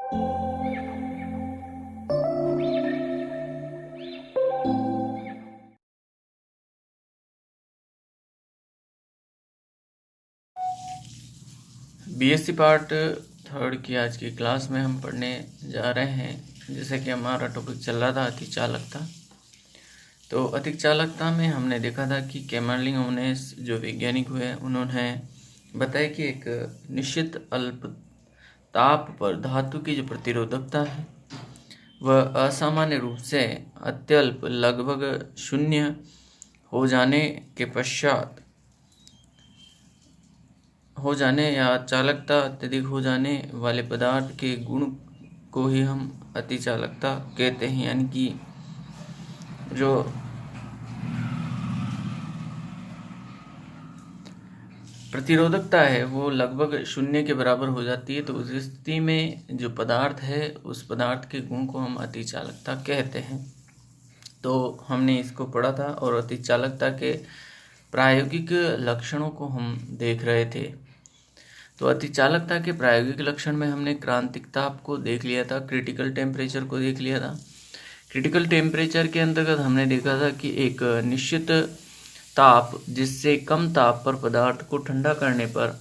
BSc part third की आज की क्लास में हम पढ़ने जा रहे हैं। जैसे कि हमारा टॉपिक चल रहा था अतिचालकता। तो अतिचालकता में हमने देखा था कि कैमर्लिन ओनेस जो वैज्ञानिक हुए उन्होंने बताया कि एक निश्चित अल्प ताप पर धातु की जो प्रतिरोधकता है वह असामान्य रूप से अत्यल्प लगभग शून्य हो जाने के पश्चात हो जाने या चालकता अत्यधिक हो जाने वाले पदार्थ के गुण को ही हम अतिचालकता कहते हैं। यानी कि जो प्रतिरोधकता है वो लगभग शून्य के बराबर हो जाती है। तो उस स्थिति में जो पदार्थ है उस पदार्थ के गुण को हम अतिचालकता कहते हैं। तो हमने इसको पढ़ा था और अतिचालकता के प्रायोगिक लक्षणों को हम देख रहे थे। तो अतिचालकता के प्रायोगिक लक्षण में हमने क्रांतिक ताप को देख लिया था, क्रिटिकल टेम्परेचर को देख लिया था। क्रिटिकल टेम्परेचर के अंतर्गत हमने देखा था कि एक निश्चित ताप जिससे कम ताप पर पदार्थ को ठंडा करने पर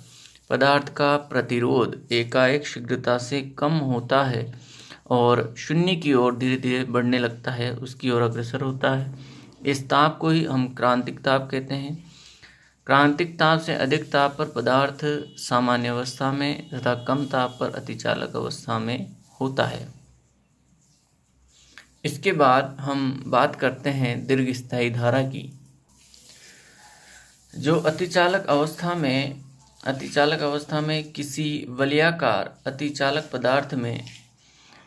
पदार्थ का प्रतिरोध एकाएक शीघ्रता से कम होता है और शून्य की ओर धीरे धीरे बढ़ने लगता है, उसकी ओर अग्रसर होता है। इस ताप को ही हम क्रांतिक ताप कहते हैं। क्रांतिक ताप से अधिक ताप पर पदार्थ सामान्य अवस्था में तथा कम ताप पर अतिचालक अवस्था में होता है। इसके बाद हम बात करते हैं दीर्घस्थायी धारा की। जो अतिचालक अवस्था में किसी वलयाकार अतिचालक पदार्थ में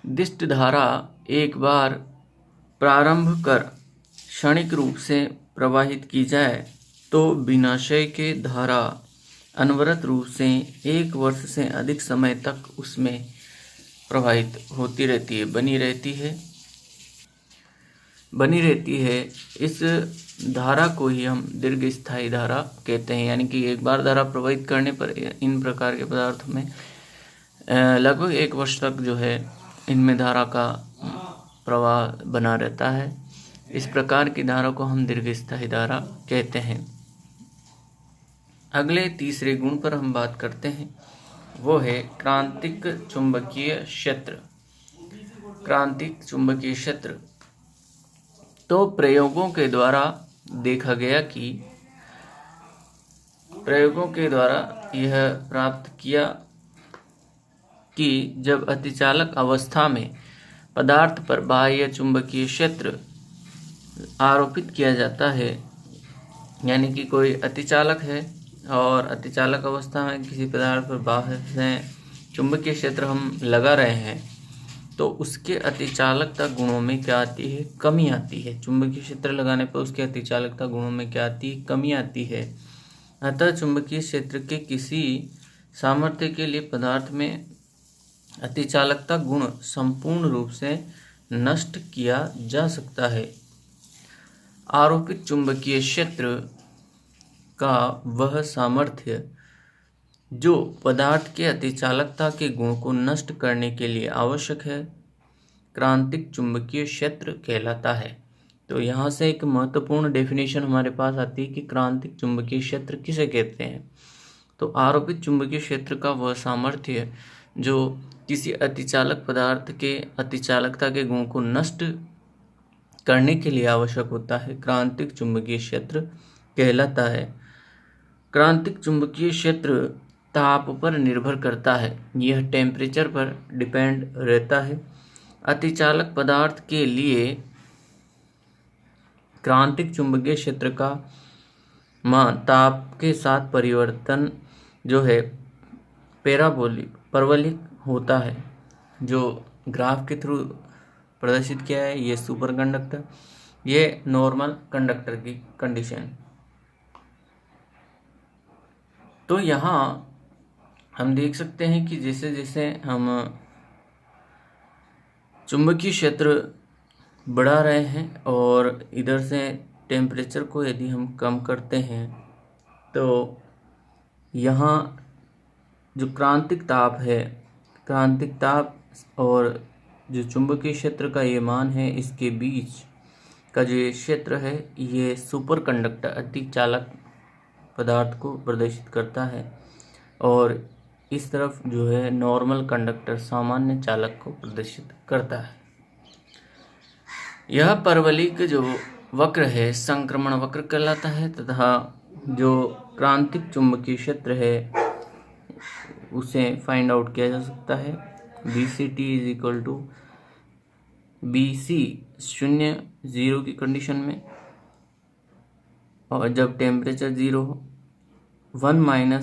दिष्ट धारा एक बार प्रारंभ कर क्षणिक रूप से प्रवाहित की जाए तो विनाशय के धारा अनवरत रूप से 1 वर्ष से अधिक समय तक उसमें प्रवाहित होती रहती है, बनी रहती है। इस धारा को ही हम दीर्घस्थायी धारा कहते हैं। यानी कि एक बार धारा प्रवाहित करने पर इन प्रकार के पदार्थों में लगभग 1 वर्ष तक जो है इनमें धारा का प्रवाह बना रहता है। इस प्रकार की धारा को हम दीर्घस्थायी धारा कहते हैं। अगले तीसरे गुण पर हम बात करते हैं, वो है क्रांतिक चुंबकीय क्षेत्र। क्रांतिक चुंबकीय क्षेत्र तो प्रयोगों के द्वारा यह प्राप्त किया कि जब अतिचालक अवस्था में पदार्थ पर बाह्य चुंबकीय क्षेत्र आरोपित किया जाता है, यानी कि कोई अतिचालक है और अतिचालक अवस्था में किसी पदार्थ पर बाह्य से चुंबकीय क्षेत्र हम लगा रहे हैं, तो उसके अतिचालकता गुणों में क्या आती है? कमी आती है। चुंबकीय क्षेत्र लगाने पर उसके अतिचालकता गुणों में क्या आती है? कमी आती है। अतः चुंबकीय क्षेत्र के किसी सामर्थ्य के लिए पदार्थ में अतिचालकता गुण संपूर्ण रूप से नष्ट किया जा सकता है। आरोपित चुंबकीय क्षेत्र का वह सामर्थ्य जो पदार्थ के अतिचालकता के गुण को नष्ट करने के लिए आवश्यक है, क्रांतिक चुंबकीय क्षेत्र कहलाता है। तो यहाँ से एक महत्वपूर्ण डेफिनेशन हमारे पास आती है कि क्रांतिक चुंबकीय क्षेत्र किसे कहते हैं। तो आरोपित चुंबकीय क्षेत्र का वह सामर्थ्य जो किसी अतिचालक पदार्थ के अतिचालकता के गुण को नष्ट करने के लिए आवश्यक होता है, क्रांतिक चुंबकीय क्षेत्र कहलाता है। क्रांतिक चुंबकीय क्षेत्र ताप पर निर्भर करता है, यह टेम्परेचर पर डिपेंड रहता है। अतिचालक पदार्थ के लिए क्रांतिक चुंबकीय क्षेत्र का मान ताप के साथ परिवर्तन जो है परवलिक होता है। जो ग्राफ के थ्रू प्रदर्शित किया है ये सुपर कंडक्टर, ये नॉर्मल कंडक्टर की कंडीशन। तो यहाँ हम देख सकते हैं कि जैसे जैसे हम चुंबकीय क्षेत्र बढ़ा रहे हैं और इधर से टेम्परेचर को यदि हम कम करते हैं तो यहाँ जो क्रांतिक ताप है, क्रांतिक ताप और जो चुंबकीय क्षेत्र का ये मान है, इसके बीच का जो ये क्षेत्र है, ये सुपर कंडक्टर अतिचालक पदार्थ को प्रदर्शित करता है, और इस तरफ जो है नॉर्मल कंडक्टर सामान्य चालक को प्रदर्शित करता है। यह परवलयिक जो वक्र है संक्रमण वक्र कहलाता है, तथा जो क्रांतिक चुंबकीय क्षेत्र है उसे फाइंड आउट किया जा सकता है। BCT is equal to BC 0 की कंडीशन में, और जब टेम्परेचर 0 हो 1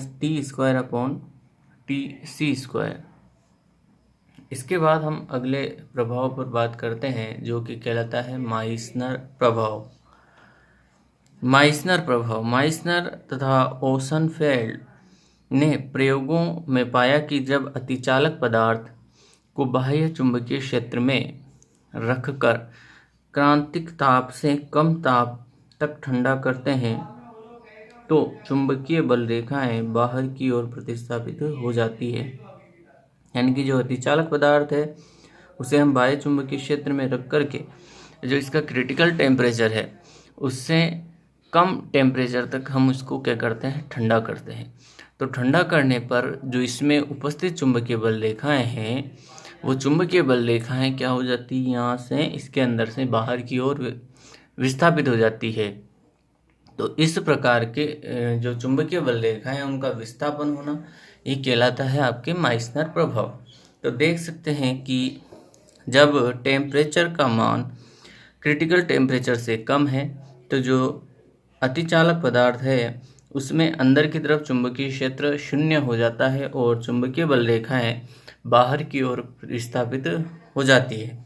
- T²/TC²। इसके बाद हम अगले प्रभाव पर बात करते हैं, जो कि कहलाता है माइसनर प्रभाव। माइसनर तथा ओसनफेल्ड ने प्रयोगों में पाया कि जब अतिचालक पदार्थ को बाह्य चुंबकीय क्षेत्र में रखकर क्रांतिक ताप से कम ताप तक ठंडा करते हैं, तो चुंबकीय बल रेखाएं बाहर की ओर प्रतिस्थापित हो जाती है। यानी कि जो अतिचालक पदार्थ है उसे हम बाह्य चुंबकीय क्षेत्र में रख करके जो इसका क्रिटिकल टेम्परेचर है उससे कम टेम्परेचर तक हम उसको क्या करते हैं, ठंडा करते हैं। तो ठंडा करने पर जो इसमें उपस्थित चुंबकीय बल रेखाएं हैं, वो चुंबकीय बल रेखाएं क्या हो जाती है, यहाँ से इसके अंदर से बाहर की ओर विस्थापित हो जाती है। तो इस प्रकार के जो चुंबकीय बल रेखाएं उनका विस्थापन होना, ये कहलाता है आपके माइसनर प्रभाव। तो देख सकते हैं कि जब टेम्परेचर का मान क्रिटिकल टेम्परेचर से कम है, तो जो अतिचालक पदार्थ है उसमें अंदर की तरफ चुंबकीय क्षेत्र 0 हो जाता है और चुंबकीय बल रेखाएं बाहर की ओर विस्थापित हो जाती है।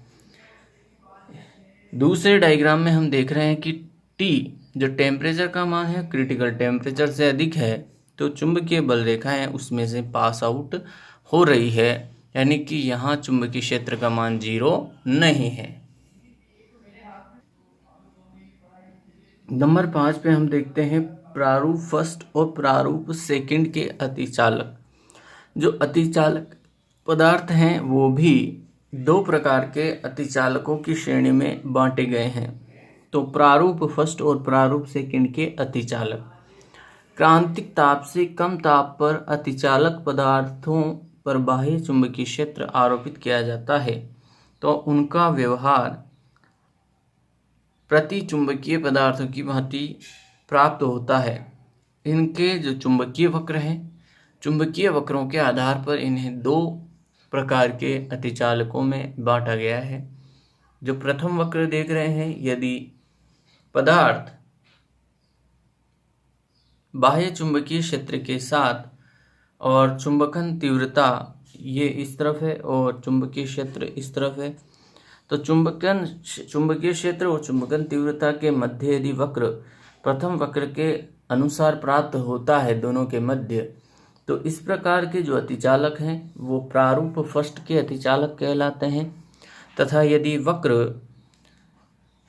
दूसरे डायग्राम में हम देख रहे हैं कि T जो टेम्परेचर का मान है क्रिटिकल टेम्परेचर से अधिक है, तो चुंबकीय बल रेखाएं उसमें से पास आउट हो रही है, यानी कि यहाँ चुंबकीय क्षेत्र का मान 0 नहीं है। नंबर 5 पे हम देखते हैं प्रारूप फर्स्ट और प्रारूप सेकंड के अतिचालक। जो अतिचालक पदार्थ हैं वो भी 2 प्रकार के अतिचालकों की श्रेणी में बांटे गए हैं। तो प्रारूप फर्स्ट और प्रारूप सेकंड के अतिचालक, क्रांतिक ताप से कम ताप पर अतिचालक पदार्थों पर बाह्य चुंबकीय क्षेत्र आरोपित किया जाता है, तो उनका व्यवहार प्रति चुंबकीय पदार्थों की भांति प्राप्त होता है। इनके जो चुंबकीय वक्र हैं, चुंबकीय वक्रों के आधार पर इन्हें 2 प्रकार के अतिचालकों में बांटा गया है। जो प्रथम वक्र देख रहे हैं, यदि पदार्थ बाह्य चुंबकीय क्षेत्र के साथ और चुंबकन तीव्रता ये इस तरफ है और चुंबकीय क्षेत्र इस तरफ है, तो चुंबकीय क्षेत्र और चुंबकन तीव्रता के मध्य यदि वक्र प्रथम वक्र के अनुसार प्राप्त होता है दोनों के मध्य, तो इस प्रकार के जो अतिचालक हैं वो प्रारूप फर्स्ट के अतिचालक कहलाते हैं। तथा यदि वक्र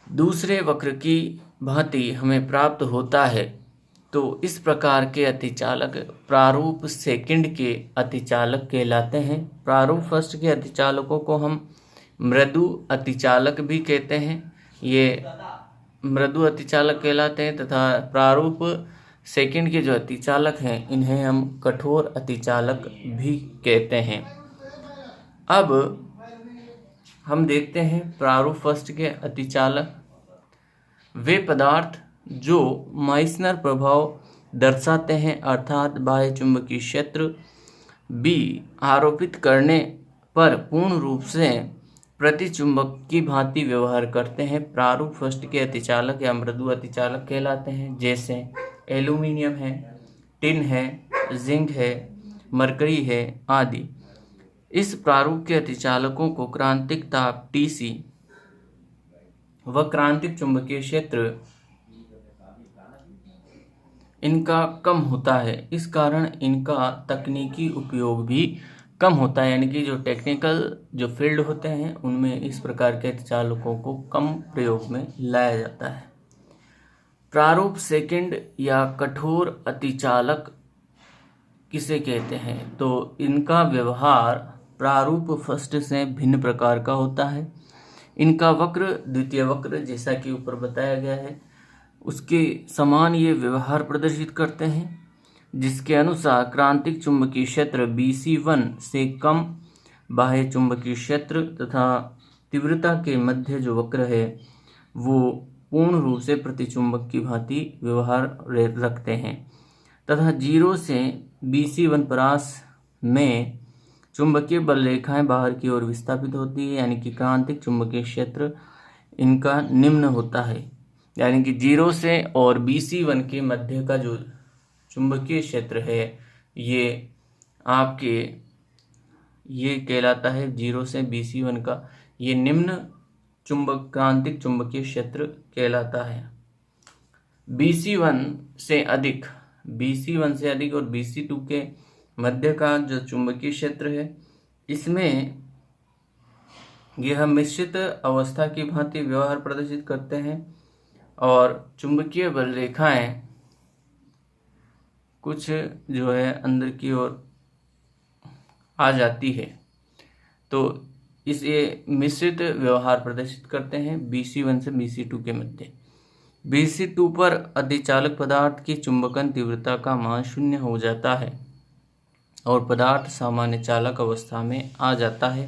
दूसरे वक्र की भांति हमें प्राप्त होता है, तो इस प्रकार के अतिचालक प्रारूप सेकंड के अतिचालक कहलाते हैं। प्रारूप फर्स्ट के अतिचालकों को हम मृदु अतिचालक भी कहते हैं, ये मृदु अतिचालक कहलाते हैं। तथा प्रारूप सेकंड के जो अतिचालक हैं इन्हें हम कठोर अतिचालक भी कहते हैं। अब हम देखते हैं प्रारूप फर्स्ट के अतिचालक, वे पदार्थ जो माइसनर प्रभाव दर्शाते हैं, अर्थात बाह्य चुंबकीय क्षेत्र B आरोपित करने पर पूर्ण रूप से प्रतिचुंबक की भांति व्यवहार करते हैं, प्रारूप फर्स्ट के अतिचालक या मृदु अतिचालक कहलाते हैं। जैसे एल्यूमिनियम है, टिन है, जिंक है, मरकरी है आदि। इस प्रारूप के अतिचालकों को क्रांतिक ताप Tc व क्रांतिक चुंबकीय क्षेत्र इनका कम होता है, इस कारण इनका तकनीकी उपयोग भी कम होता है। यानी कि जो टेक्निकल जो फील्ड होते हैं उनमें इस प्रकार के अतिचालकों को कम प्रयोग में लाया जाता है। प्रारूप सेकंड या कठोर अतिचालक किसे कहते हैं, तो इनका व्यवहार प्रारूप फर्स्ट से भिन्न प्रकार का होता है। इनका वक्र द्वितीय वक्र जैसा कि ऊपर बताया गया है उसके समान ये व्यवहार प्रदर्शित करते हैं, जिसके अनुसार क्रांतिक चुंबकीय क्षेत्र BC1 से कम, बाह्य चुंबकीय क्षेत्र तथा तीव्रता के मध्य जो वक्र है वो पूर्ण रूप से प्रतिचुंबक की भांति व्यवहार रखते हैं तथा 0 से BC1 परास में चुंबकीय बल रेखाएं बाहर की ओर विस्थापित होती है, यानी कि क्रांतिक चुंबकीय क्षेत्र इनका निम्न होता है। यानी कि 0 से और BC1 के मध्य का जो चुंबकीय क्षेत्र है ये आपके ये कहलाता है 0 से BC1 का ये निम्न क्रांतिक चुंबकीय क्षेत्र कहलाता है। BC1 से अधिक और BC2 के मध्य का जो चुंबकीय क्षेत्र है इसमें यह मिश्रित अवस्था की भांति व्यवहार प्रदर्शित करते हैं और चुंबकीय बल रेखाएं कुछ जो है अंदर की ओर आ जाती है, तो इसे मिश्रित व्यवहार प्रदर्शित करते हैं BC1 से BC2 के मध्य। BC2 पर अतिचालक पदार्थ की चुंबकन तीव्रता का मान 0 हो जाता है और पदार्थ सामान्य चालक अवस्था में आ जाता है।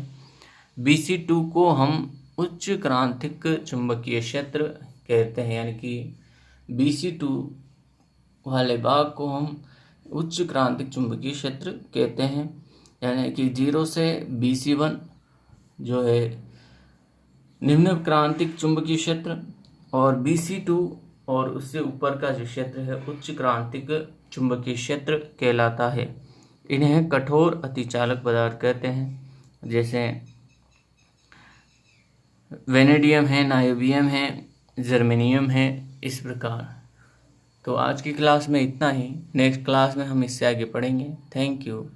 BC2 को हम उच्च क्रांतिक चुंबकीय क्षेत्र कहते हैं, यानी कि BC2 वाले भाग को हम उच्च क्रांतिक चुंबकीय क्षेत्र कहते हैं। यानी कि 0 से BC1 जो है निम्न क्रांतिक चुंबकीय क्षेत्र और BC2 और उससे ऊपर का जो क्षेत्र है उच्च क्रांतिक चुंबकीय क्षेत्र कहलाता है। इन्हें कठोर अतिचालक पदार्थ कहते हैं, जैसे वेनेडियम है, नायोबियम है, जर्मेनियम है, इस प्रकार। तो आज की क्लास में इतना ही, नेक्स्ट क्लास में हम इससे आगे पढ़ेंगे। Thank you.